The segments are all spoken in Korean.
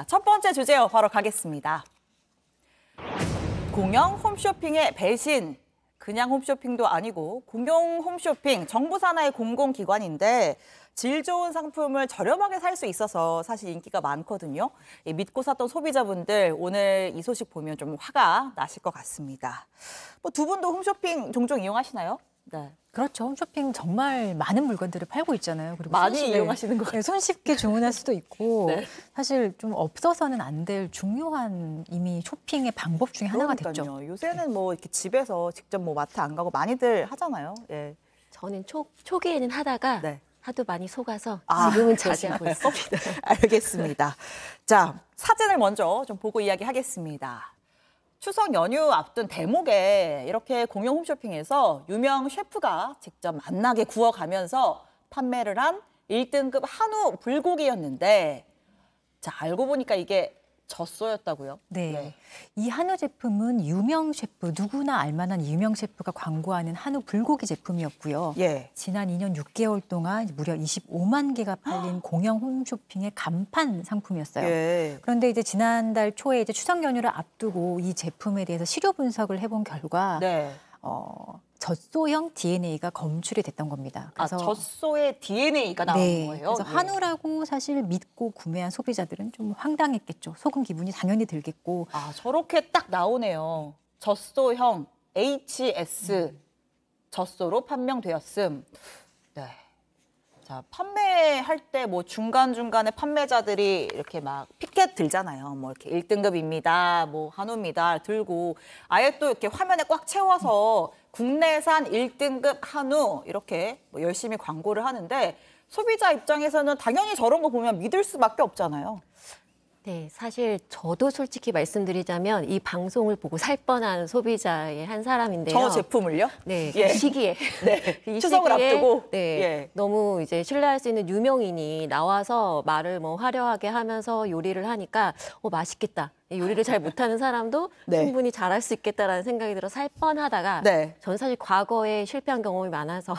첫 번째 주제요. 바로 가겠습니다. 공영 홈쇼핑의 배신. 그냥 홈쇼핑도 아니고 공영 홈쇼핑, 정부 산하의 공공기관인데 질 좋은 상품을 저렴하게 살 수 있어서 사실 인기가 많거든요. 믿고 샀던 소비자분들 오늘 이 소식 보면 좀 화가 나실 것 같습니다. 두 분도 홈쇼핑 종종 이용하시나요? 네. 그렇죠. 홈쇼핑 정말 많은 물건들을 팔고 있잖아요. 그리고 많이 이용하시는 것 같아요. 손쉽게 주문할 수도 있고 네. 사실 좀 없어서는 안 될 중요한 이미 쇼핑의 방법 중에 하나가 됐죠. 요새는 뭐 이렇게 집에서 직접 뭐 마트 안 가고 많이들 하잖아요. 예. 저는 초기에는 하다가 네. 하도 많이 속아서 지금은 자제하고 있습니다. 알겠습니다. 자, 사진을 먼저 좀 보고 이야기하겠습니다. 추석 연휴 앞둔 대목에 이렇게 공영 홈쇼핑에서 유명 셰프가 직접 맛나게 구워가면서 판매를 한 1등급 한우 불고기였는데 자, 알고 보니까 이게 젖소였다고요? 네. 이 한우 제품은 유명 셰프, 누구나 알만한 유명 셰프가 광고하는 한우 불고기 제품이었고요. 예. 지난 2년 6개월 동안 무려 25만 개가 팔린 공영 홈쇼핑의 간판 상품이었어요. 예. 그런데 이제 지난달 초에 이제 추석 연휴를 앞두고 이 제품에 대해서 시료 분석을 해본 결과 네. 젖소형 DNA가 검출이 됐던 겁니다. 그래서 젖소의 DNA가 나온 거예요? 그래서 한우라고 사실 믿고 구매한 소비자들은 좀 황당했겠죠. 속은 기분이 당연히 들겠고. 저렇게 딱 나오네요. 젖소형 HS 젖소로 판명되었음. 네. 자, 판매할 때 뭐 중간중간에 판매자들이 이렇게 막 피켓 들잖아요. 뭐 이렇게 1등급입니다. 뭐 한우입니다. 들고 아예 또 이렇게 화면에 꽉 채워서 국내산 1등급 한우 이렇게 뭐 열심히 광고를 하는데 소비자 입장에서는 당연히 저런 거 보면 믿을 수밖에 없잖아요. 네, 사실 저도 솔직히 말씀드리자면 이 방송을 보고 살 뻔한 소비자의 한 사람인데요. 저 제품을요? 네, 예. 그 시기에. 네, 이 추석을 시기에, 앞두고. 네, 예. 너무 이제 신뢰할 수 있는 유명인이 나와서 말을 뭐 화려하게 하면서 요리를 하니까 맛있겠다. 요리를 잘 못하는 사람도 네. 충분히 잘할 수 있겠다라는 생각이 들어 살 뻔하다가 네. 전 사실 과거에 실패한 경험이 많아서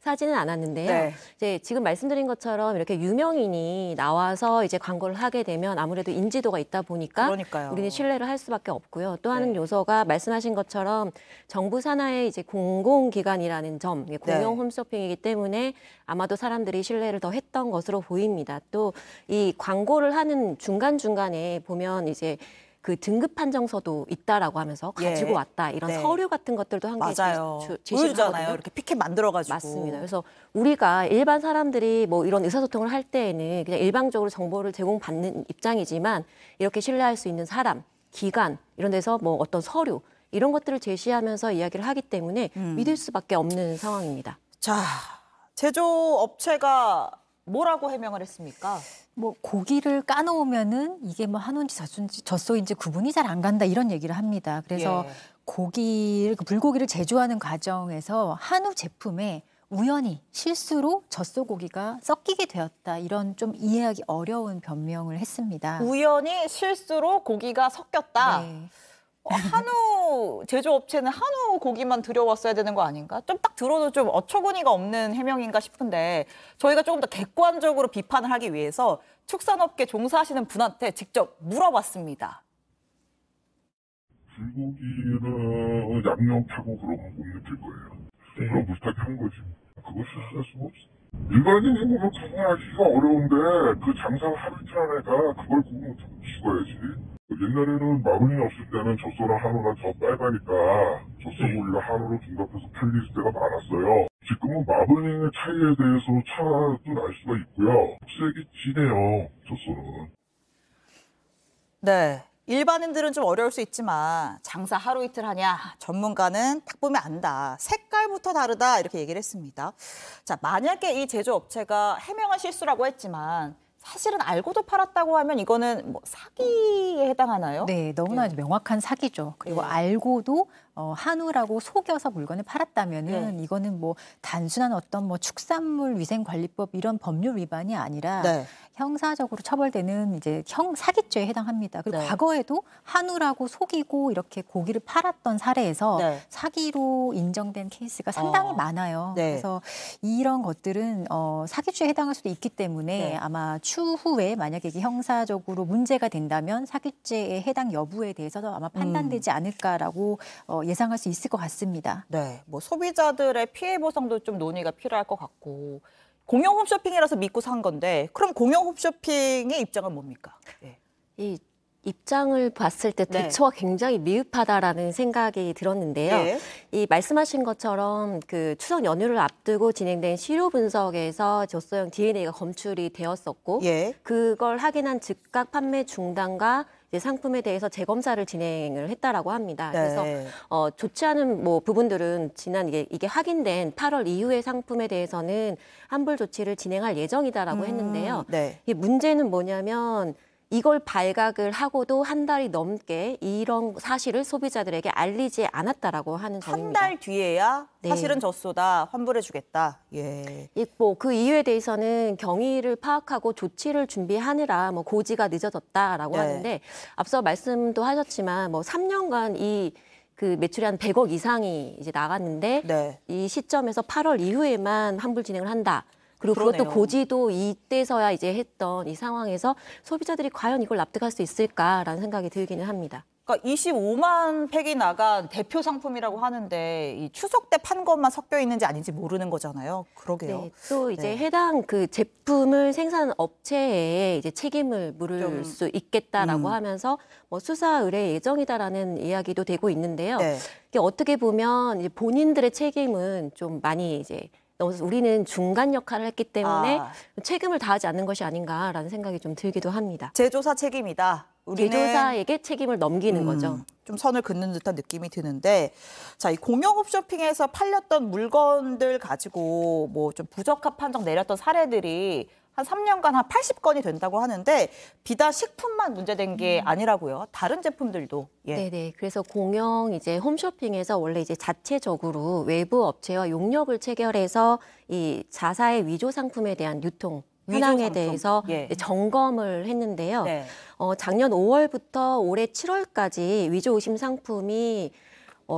사지는 않았는데요. 네. 이제 지금 말씀드린 것처럼 이렇게 유명인이 나와서 이제 광고를 하게 되면 아무래도 인지도가 있다 보니까 그러니까요. 우리는 신뢰를 할 수밖에 없고요. 또 하는 네. 요소가 말씀하신 것처럼 정부 산하의 이제 공공기관이라는 점, 공영 홈쇼핑이기 때문에 아마도 사람들이 신뢰를 더 했던 것으로 보입니다. 또 이 광고를 하는 중간중간에 보면 이제 그 등급 판정서도 있다라고 하면서 가지고 왔다 이런 서류 같은 것들도 한 개 제시하잖아요. 이렇게 피켓 만들어가지고. 맞습니다. 그래서 우리가 일반 사람들이 뭐 이런 의사소통을 할 때에는 그냥 일방적으로 정보를 제공받는 입장이지만 이렇게 신뢰할 수 있는 사람, 기관 이런 데서 뭐 어떤 서류 이런 것들을 제시하면서 이야기를 하기 때문에 믿을 수밖에 없는 상황입니다. 자, 제조업체가 뭐라고 해명을 했습니까? 뭐 고기를 까놓으면은 이게 뭐 한우인지 젖소인지 구분이 잘 안 간다 이런 얘기를 합니다. 그래서 불고기를 제조하는 과정에서 한우 제품에 우연히 실수로 젖소 고기가 섞이게 되었다 이런 좀 이해하기 어려운 변명을 했습니다. 우연히 실수로 고기가 섞였다. 네. 한우 제조업체는 한우 고기만 들여왔어야 되는 거 아닌가? 좀 딱 들어도 좀 어처구니가 없는 해명인가 싶은데 저희가 조금 더 객관적으로 비판을 하기 위해서 축산업계 종사하시는 분한테 직접 물어봤습니다. 불고기를 양념 타고 그러면 못 느낄 거예요. 그럼 비슷하게 한 거지. 그걸 실수할 수가 없어. 일반인이 보면 구분하기가 어려운데 그 장사 하루 이틀 한 애가 그걸 구분 못하고 죽어야지. 옛날에는 마블링이 없을 때는 젖소랑 한우가 더 빨가니까 젖소 고기가 한우로 둔갑해서 팔릴 때가 많았어요. 지금은 마블링의 차이에 대해서 차도 날 수가 있고요. 색이 진해요, 젖소는. 네. 일반인들은 좀 어려울 수 있지만 장사 하루 이틀 하냐 전문가는 딱 보면 안다. 색깔부터 다르다 이렇게 얘기를 했습니다. 자, 만약에 이 제조업체가 해명한 실수라고 했지만 사실은 알고도 팔았다고 하면 이거는 뭐 사기에 해당하나요? 네, 너무나 명확한 사기죠. 그리고 알고도 한우라고 속여서 물건을 팔았다면은 네. 이거는 뭐 단순한 어떤 뭐 축산물 위생관리법 이런 법률 위반이 아니라 네. 형사적으로 처벌되는 이제 사기죄에 해당합니다. 그리고 네. 과거에도 한우라고 속이고 이렇게 고기를 팔았던 사례에서 네. 사기로 인정된 케이스가 상당히 많아요. 네. 그래서 이런 것들은 사기죄에 해당할 수도 있기 때문에 네. 아마 추후에 만약에 이게 형사적으로 문제가 된다면 사기죄의 해당 여부에 대해서도 아마 판단되지 않을까라고 예상할 수 있을 것 같습니다. 네, 뭐 소비자들의 피해 보상도 좀 논의가 필요할 것 같고 공영 홈쇼핑이라서 믿고 산 건데 그럼 공영 홈쇼핑의 입장은 뭡니까? 예. 이 입장을 봤을 때 네. 대처가 굉장히 미흡하다라는 생각이 들었는데요. 예. 이 말씀하신 것처럼 그 추석 연휴를 앞두고 진행된 시료 분석에서 젖소형 DNA가 검출이 되었었고 예. 그걸 확인한 즉각 판매 중단과 이제 상품에 대해서 재검사를 진행을 했다라고 합니다. 네. 그래서 좋지 않은 뭐 부분들은 지난 이게 확인된 8월 이후의 상품에 대해서는 환불 조치를 진행할 예정이다라고 했는데요. 네. 이 문제는 뭐냐면 이걸 발각을 하고도 한 달이 넘게 이런 사실을 소비자들에게 알리지 않았다라고 하는 한 점입니다. 달 뒤에야 네. 사실은 젖소다 환불해주겠다. 예. 뭐그 이유에 대해서는 경위를 파악하고 조치를 준비하느라 뭐 고지가 늦어졌다라고 네. 하는데 앞서 말씀도 하셨지만 뭐 3년간 그 매출이 한 100억 이상이 이제 나갔는데 네. 이 시점에서 8월 이후에만 환불 진행을 한다. 그리고 그러네요. 그것도 고지도 이때서야 이제 했던 이 상황에서 소비자들이 과연 이걸 납득할 수 있을까라는 생각이 들기는 합니다. 그러니까 25만 팩이 나간 대표 상품이라고 하는데 이 추석 때 판 것만 섞여 있는지 아닌지 모르는 거잖아요. 그러게요. 네, 또 이제 네. 해당 그 제품을 생산한 업체에 이제 책임을 물을 수 있겠다라고 하면서 뭐 수사 의뢰 예정이다라는 이야기도 되고 있는데요. 네. 이게 어떻게 보면 이제 본인들의 책임은 좀 많이 이제 우리는 중간 역할을 했기 때문에 책임을 다하지 않는 것이 아닌가라는 생각이 좀 들기도 합니다. 제조사 책임이다. 우리는 제조사에게 책임을 넘기는 거죠. 좀 선을 긋는 듯한 느낌이 드는데, 자, 이 공영 홈쇼핑에서 팔렸던 물건들 가지고 뭐 좀 부적합 판정 내렸던 사례들이 한 3년간 한 80건이 된다고 하는데 비단 식품만 문제된 게 아니라고요. 다른 제품들도. 예. 네네. 그래서 공영 이제 홈쇼핑에서 원래 이제 자체적으로 외부 업체와 용역을 체결해서 이 자사의 위조 상품에 대한 유통 위조 현황에 상품. 대해서 예. 점검을 했는데요. 네. 작년 5월부터 올해 7월까지 위조 의심 상품이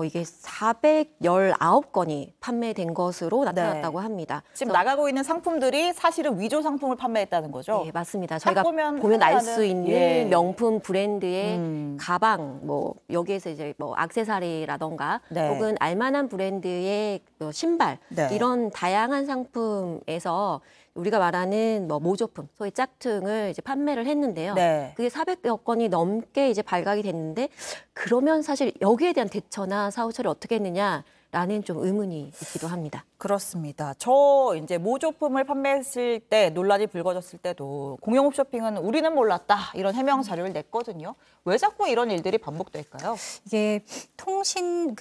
이게 419건이 판매된 것으로 나타났다고 합니다. 지금 그래서 나가고 있는 상품들이 사실은 위조 상품을 판매했다는 거죠. 네, 맞습니다. 딱 저희가 보면 보면 알 하나는- 수 있는 예. 명품 브랜드의 가방, 뭐 여기에서 이제 뭐 액세서리라던가 네. 혹은 알만한 브랜드의 신발 네. 이런 다양한 상품에서 우리가 말하는 뭐 모조품, 소위 짝퉁을 이제 판매를 했는데요. 네. 그게 400여 건이 넘게 이제 발각이 됐는데 그러면 사실 여기에 대한 대처나 사후 처리 어떻게 했느냐라는 좀 의문이 있기도 합니다. 그렇습니다. 저 이제 모조품을 판매했을 때 논란이 불거졌을 때도 공영 홈쇼핑은 우리는 몰랐다 이런 해명 자료를 냈거든요. 왜 자꾸 이런 일들이 반복될까요? 이게 통신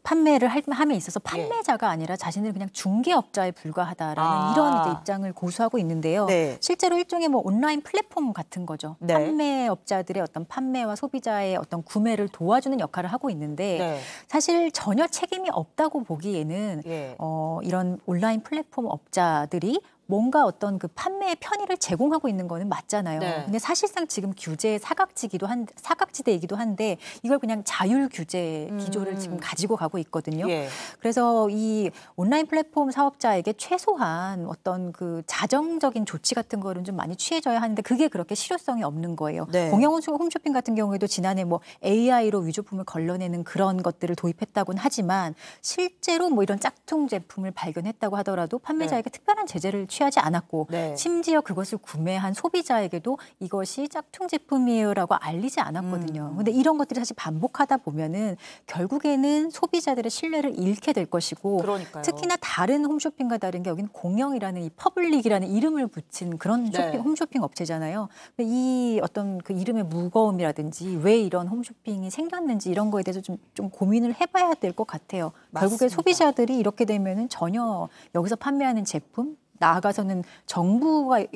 판매를 함에 있어서 예. 판매자가 아니라 자신을 그냥 중개업자에 불과하다라는 아. 이런 이제 입장을 고수하고 있는데요. 네. 실제로 일종의 뭐 온라인 플랫폼 같은 거죠. 네. 판매업자들의 어떤 판매와 소비자의 어떤 구매를 도와주는 역할을 하고 있는데 네. 사실 전혀 책임이 없다고 보기에는 예. 이런 온라인 플랫폼 업자들이 뭔가 어떤 그 판매의 편의를 제공하고 있는 거는 맞잖아요. 네. 근데 사실상 지금 규제의 사각지대이기도 한데 이걸 그냥 자율 규제 기조를 지금 가지고 가고 있거든요. 예. 그래서 이 온라인 플랫폼 사업자에게 최소한 어떤 그 자정적인 조치 같은 거는 좀 많이 취해져야 하는데 그게 그렇게 실효성이 없는 거예요. 네. 공영 홈쇼핑 같은 경우에도 지난해 뭐 AI로 위조품을 걸러내는 그런 것들을 도입했다고는 하지만 실제로 뭐 이런 짝퉁 제품을 발견했다고 하더라도 판매자에게 특별한 제재를 취하지 않았고 네. 심지어 그것을 구매한 소비자에게도 이것이 짝퉁 제품이에요라고 알리지 않았거든요. 근데 이런 것들이 사실 반복하다 보면은 결국에는 소비자들의 신뢰를 잃게 될 것이고 그러니까요. 특히나 다른 홈쇼핑과 다른 게 여기는 공영이라는 이 퍼블릭이라는 이름을 붙인 그런 네. 홈쇼핑 업체잖아요. 이 어떤 그 이름의 무거움이라든지 왜 이런 홈쇼핑이 생겼는지 이런 거에 대해서 좀 고민을 해봐야 될 것 같아요. 결국에 맞습니다. 소비자들이 이렇게 되면은 전혀 여기서 판매하는 제품 나아가서는 정부의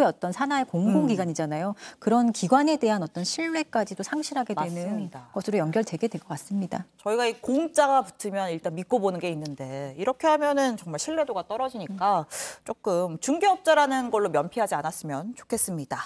어떤 산하의 공공기관이잖아요. 그런 기관에 대한 어떤 신뢰까지도 상실하게 되는 맞습니다. 것으로 연결되게 될 것 같습니다. 저희가 이 공자가 붙으면 일단 믿고 보는 게 있는데 이렇게 하면은 정말 신뢰도가 떨어지니까 조금 중개업자라는 걸로 면피하지 않았으면 좋겠습니다.